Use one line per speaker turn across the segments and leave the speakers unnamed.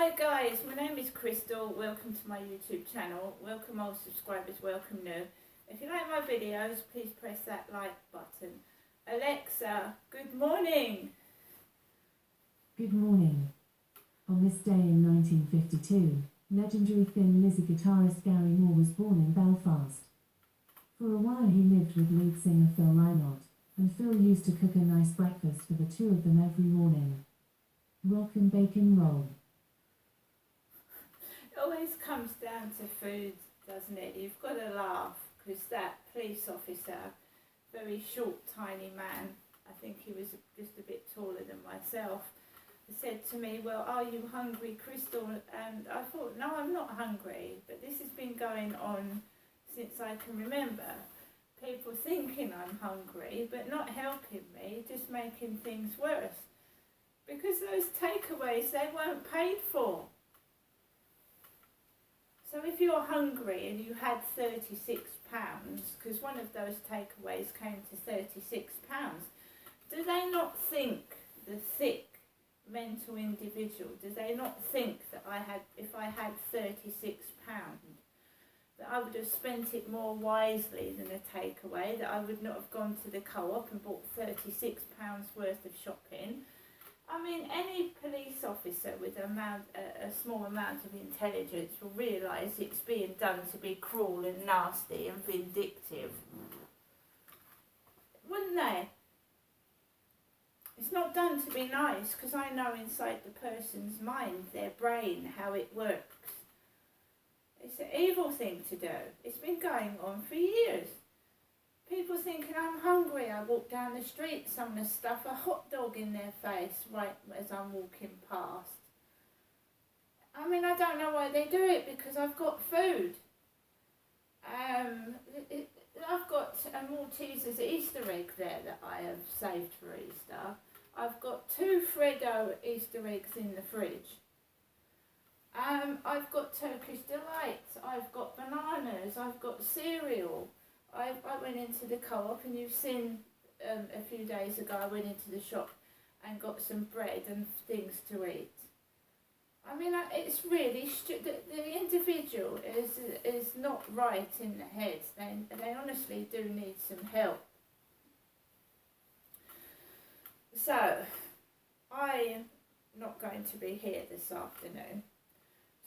Hi guys, my name is Crystal. Welcome to my YouTube channel. Welcome old subscribers, welcome new. If you like my videos, please press that like button. Alexa, good morning.
Good morning. On this day in 1952, legendary Thin Lizzy guitarist Gary Moore was born in Belfast. For a while he lived with lead singer Phil Lynott, and Phil used to cook a nice breakfast for the two of them every morning. Rock and bacon roll.
It always comes down to food, doesn't it? You've got to laugh because that police officer, very short, tiny man, I think he was just a bit taller than myself, said to me, well, are you hungry, Crystal? And I thought, no, I'm not hungry, but this has been going on since I can remember. People thinking I'm hungry, but not helping me, just making things worse. Because those takeaways, they weren't paid for. So if you're hungry and you had £36, because one of those takeaways came to £36, do they not think, the sick mental individual, do they not think that if I had £36, that I would have spent it more wisely than a takeaway, that I would not have gone to the co-op and bought £36 worth of shopping? I mean, any police officer with a small amount of intelligence will realise it's being done to be cruel and nasty and vindictive. Wouldn't they? It's not done to be nice, because I know inside the person's mind, their brain, how it works. It's an evil thing to do. It's been going on for years. People thinking I'm hungry, I walk down the street, someone stuff a hot dog in their face right as I'm walking past. I mean, I don't know why they do it, because I've got food. I've got a Malteser's Easter egg there that I have saved for Easter. I've got 2 Freddo Easter eggs in the fridge. I've got Turkish Delights, I've got bananas, I've got cereal. I went into the co-op, and you've seen a few days ago I went into the shop and got some bread and things to eat. I mean, it's really the individual is not right in the head. They honestly do need some help. So, I'm not going to be here this afternoon.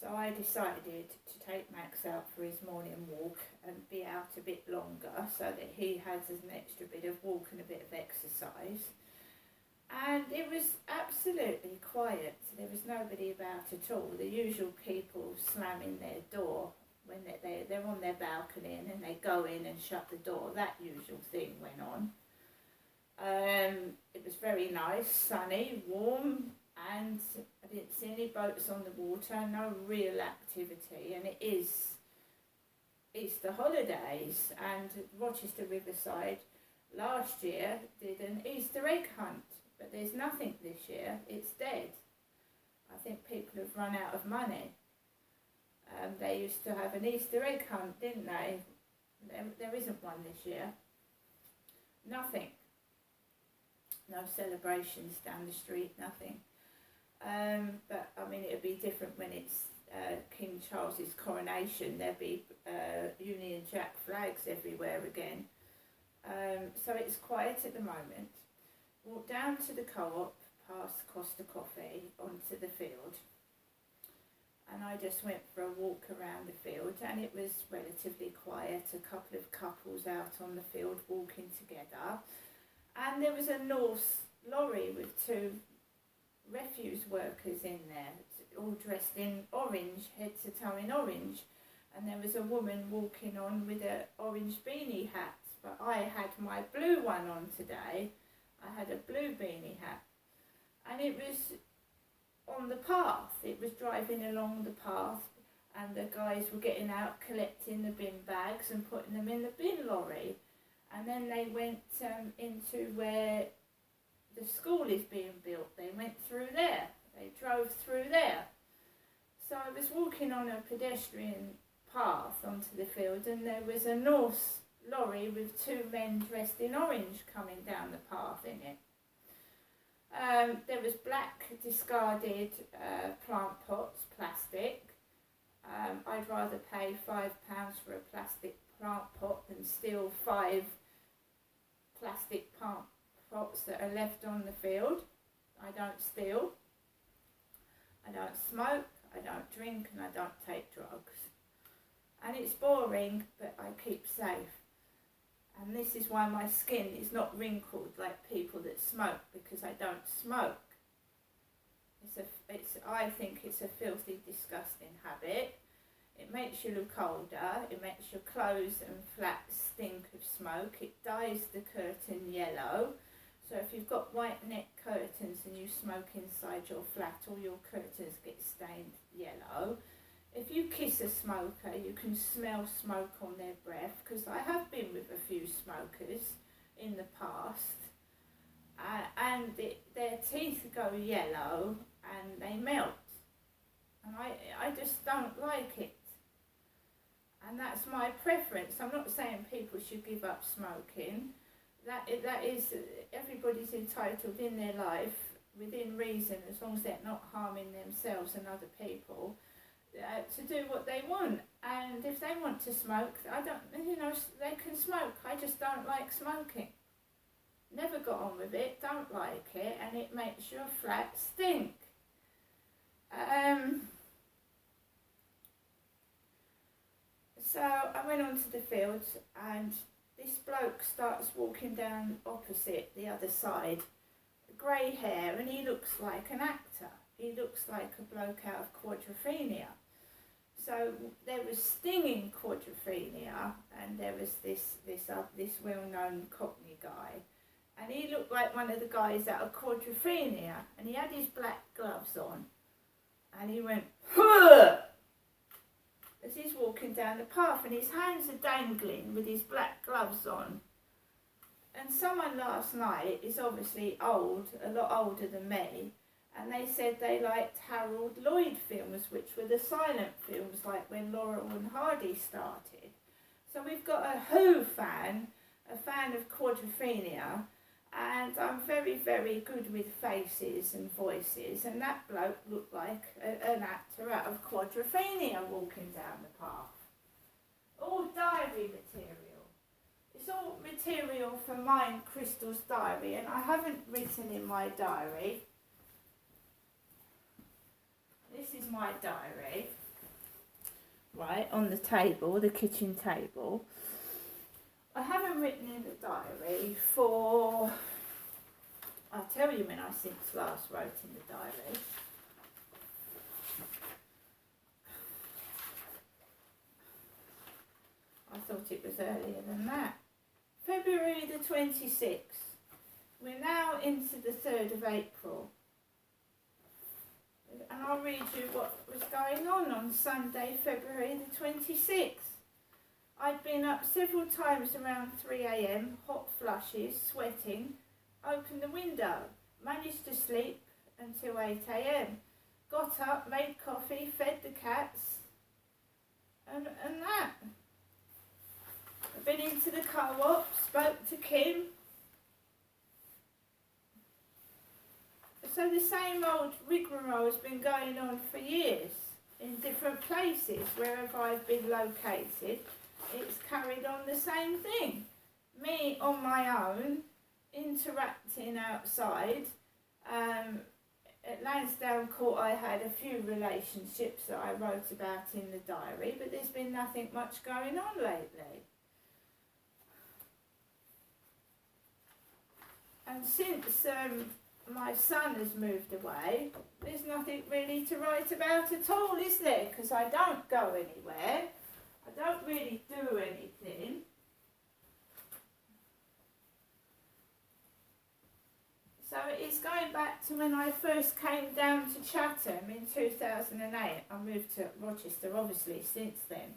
So I decided to take Max out for his morning walk and be out a bit longer so that he has an extra bit of walk and a bit of exercise. And it was absolutely quiet. There was nobody about at all. The usual people slamming their door when they're on their balcony and then they go in and shut the door. That usual thing went on. It was very nice, sunny, warm, and I didn't see any boats on the water, no real activity, and it is Easter holidays, and Rochester Riverside last year did an Easter egg hunt, but there's nothing this year, it's dead. I think people have run out of money. They used to have an Easter egg hunt, didn't they? There isn't one this year. Nothing. No celebrations down the street, nothing. But I mean, it'll be different when it's King Charles's coronation. There'll be Union Jack flags everywhere again. So it's quiet at the moment. Walked down to the co-op, past Costa Coffee, onto the field. And I just went for a walk around the field, and it was relatively quiet. A couple of couples out on the field walking together. And there was a Norse lorry with 2 refuse workers in there, all dressed in orange, head to toe in orange, and there was a woman walking on with an orange beanie hat, but I had my blue one on today. I had a blue beanie hat, and it was on the path. It was driving along the path, and the guys were getting out, collecting the bin bags and putting them in the bin lorry, and then they went into where the school is being built. They went through there. They drove through there. So I was walking on a pedestrian path onto the field, and there was a Norse lorry with 2 men dressed in orange coming down the path in it. There was black discarded plant pots, plastic. I'd rather pay £5 for a plastic plant pot than steal 5 plastic plant pots that are left on the field. I don't steal, I don't smoke, I don't drink, and I don't take drugs. And it's boring, but I keep safe. And this is why my skin is not wrinkled like people that smoke, because I don't smoke. I think it's a filthy, disgusting habit. It makes you look older, it makes your clothes and flats stink of smoke, it dyes the curtain yellow. So if you've got white net curtains and you smoke inside your flat, all your curtains get stained yellow. If you kiss a smoker, you can smell smoke on their breath, because I have been with a few smokers in the past, and their teeth go yellow and they melt, and I just don't like it, and that's my preference. I'm not saying people should give up smoking. That is, everybody's entitled in their life, within reason, as long as they're not harming themselves and other people, to do what they want. And if they want to smoke, they can smoke. I just don't like smoking. Never got on with it, don't like it, and it makes your flat stink. So I went onto the fields, and this bloke starts walking down opposite, the other side, grey hair, and he looks like an actor. He looks like a bloke out of Quadrophenia. So there was Sting in Quadrophenia, and there was this well-known Cockney guy, and he looked like one of the guys out of Quadrophenia, and he had his black gloves on, and he went, "Huh!" as he's walking down the path, and his hands are dangling with his black gloves on. And someone last night is obviously old, a lot older than me, and they said they liked Harold Lloyd films, which were the silent films, like when Laurel and Hardy started. So we've got a Who fan, a fan of Quadrophenia, and I'm very, very good with faces and voices, and that bloke looked like an actor out of Quadrophenia walking down the path. All diary material. It's all material for mine, Crystal's diary, and I haven't written in my diary. This is my diary, right, on the table, the kitchen table. I haven't written in the diary for, I'll tell you when I since last wrote in the diary. I thought it was earlier than that. February the 26th. We're now into the 3rd of April. And I'll read you what was going on Sunday, February the 26th. I'd been up several times around 3 a.m, hot flushes, sweating, opened the window, managed to sleep until 8 a.m, got up, made coffee, fed the cats, and that. I've been into the co-op, spoke to Kim. So the same old rigmarole has been going on for years in different places. Wherever I've been located, it's carried on the same thing. Me on my own, interacting outside. At Lansdowne Court I had a few relationships that I wrote about in the diary, but there's been nothing much going on lately. And since my son has moved away, there's nothing really to write about at all, is there? Because I don't go anywhere. I don't really do anything. So it's going back to when I first came down to Chatham in 2008. I moved to Rochester, obviously, since then.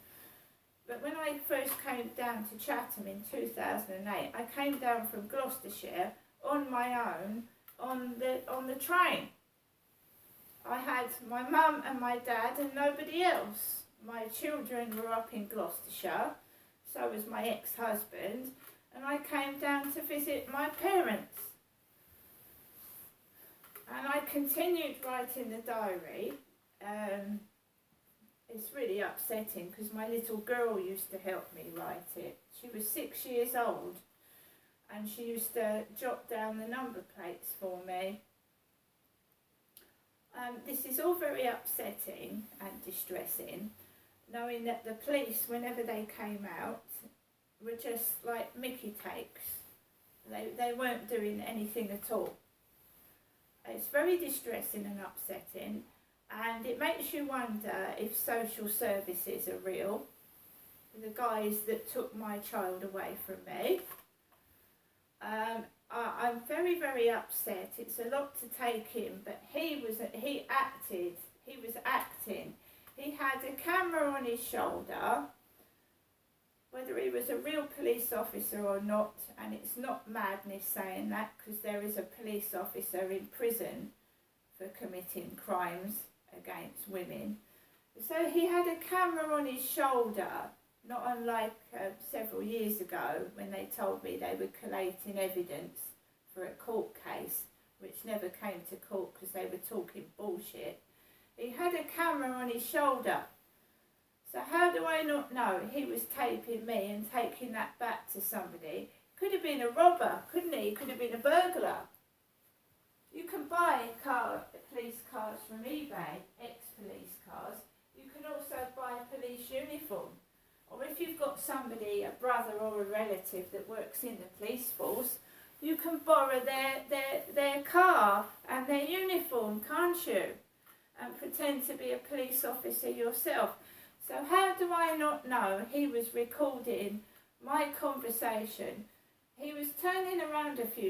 But when I first came down to Chatham in 2008, I came down from Gloucestershire on my own on the train. I had my mum and my dad and nobody else. My children were up in Gloucestershire, so was my ex-husband, and I came down to visit my parents. continued writing the diary. It's really upsetting because my little girl used to help me write it. She was 6 years old and she used to jot down the number plates for me. This is all very upsetting and distressing, knowing that the police, whenever they came out, were just like Mickey takes. They weren't doing anything at all. It's very distressing and upsetting, and it makes you wonder if social services are real. The guys that took my child away from me. I'm very, very upset. It's a lot to take in, but he was acting. He had a camera on his shoulder, whether he was a real police officer or not, and it's not madness saying that, because there is a police officer in prison for committing crimes against women. So he had a camera on his shoulder, not unlike several years ago when they told me they were collating evidence for a court case, which never came to court because they were talking bullshit. He had a camera on his shoulder. So how do I not know he was taping me and taking that back to somebody? Could have been a robber, couldn't he? Could have been a burglar. You can buy police cars from eBay, ex-police cars. You can also buy a police uniform. Or if you've got somebody, a brother or a relative that works in the police force, you can borrow their car and their uniform, can't you? And pretend to be a police officer yourself. So how do I not know he was recording my conversation? He was turning around a few